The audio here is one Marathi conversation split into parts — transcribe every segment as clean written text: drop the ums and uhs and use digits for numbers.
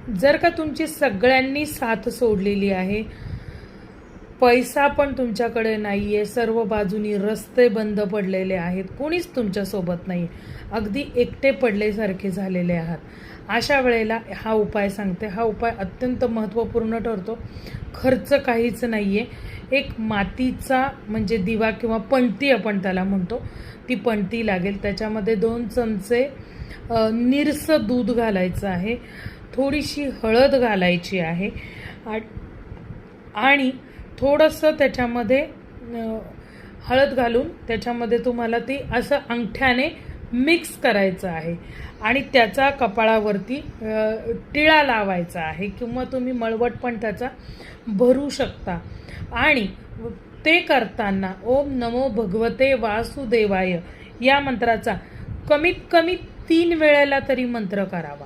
जर का तुमची सगळ्यांनी साथ सोडलेली आहे, पैसा पण तुमच्याकडे नाही आहे, सर्व बाजूनी रस्ते बंद पडलेले आहेत, कोणीच तुमच्यासोबत नाही, अगदी एकटे पडल्यासारखे झालेले आहात, अशा वेळेला हा उपाय सांगते. हा उपाय अत्यंत महत्त्वपूर्ण ठरतो. खर्च काहीच नाही आहे. एक मातीचा म्हणजे दिवा किंवा पणती आपण त्याला म्हणतो, ती पणती लागेल. त्याच्यामध्ये 2 चमचे निरसं दूध घालायचं आहे, थोडीशी हळद घालायची आहे आणि थोडंसं त्याच्यामध्ये हळद घालून त्याच्यामध्ये तुम्हाला ती असं अंगठ्याने मिक्स करायचं आहे आणि त्याचा कपाळावरती टिळा लावायचा आहे किंवा तुम्ही मळवट पण त्याचा भरू शकता. आणि ते करताना ओम नमो भगवते वासुदेवाय या मंत्राचा कमीत कमी 3 वेळेला तरी मंत्र करावा.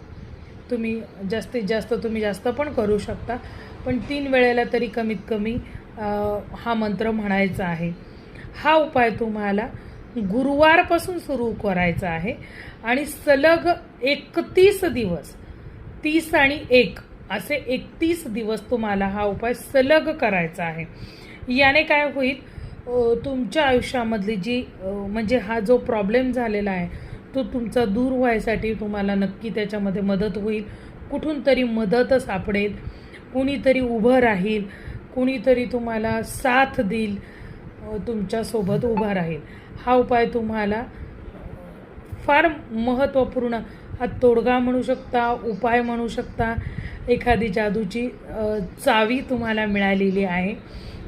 तुम्ही जास्तीत जास्त तुम्ही जास्त पण करू शकता, पण 3 वेळेला तरी कमीत कमी हा मंत्र म्हणायचा आहे. हा उपाय तुम्हाला गुरुवारपासून सुरू करायचा आहे आणि सलग 31 दिवस, 30 आणि 1 असे 31 दिवस तुम्हाला हा उपाय सलग करायचा आहे. याने काय होईल, तुमच्या आयुष्यामधली जी म्हणजे हा जो प्रॉब्लेम झालेला आहे तो तुमचा दूर व्हायसाठी तुम्हाला नक्की त्याच्यामध्ये मदत होईल. कुठून तरी मदत सापडेल, कुणीतरी उभं राहील, कुणीतरी तुम्हाला साथ देईल, तुमच्यासोबत उभा राहील. हा उपाय तुम्हाला फार महत्त्वपूर्ण, हा तोडगा म्हणू शकता, उपाय म्हणू शकता, एखादी जादूची चावी तुम्हाला मिळालेली आहे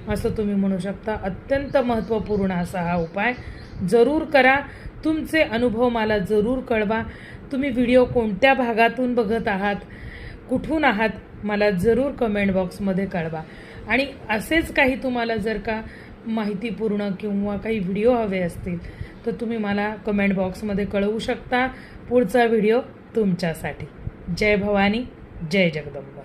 असं तुम्ही म्हणू शकता. अत्यंत महत्त्वपूर्ण असा हा उपाय जरूर करा. तुमचे अनुभव मला जरूर कळवा. तुम्ही व्हिडिओ कोणत्या भागातून बघत आहात, कुठून आहात, मला जरूर कमेंट बॉक्समध्ये कळवा. आणि असेच काही तुम्हाला जर का माहितीपूर्ण किंवा काही व्हिडिओ हवे असतील तर तुम्ही मला कमेंट बॉक्समध्ये कळवू शकता. पुढचा व्हिडिओ तुमच्यासाठी. जय भवानी, जय जगदंबा.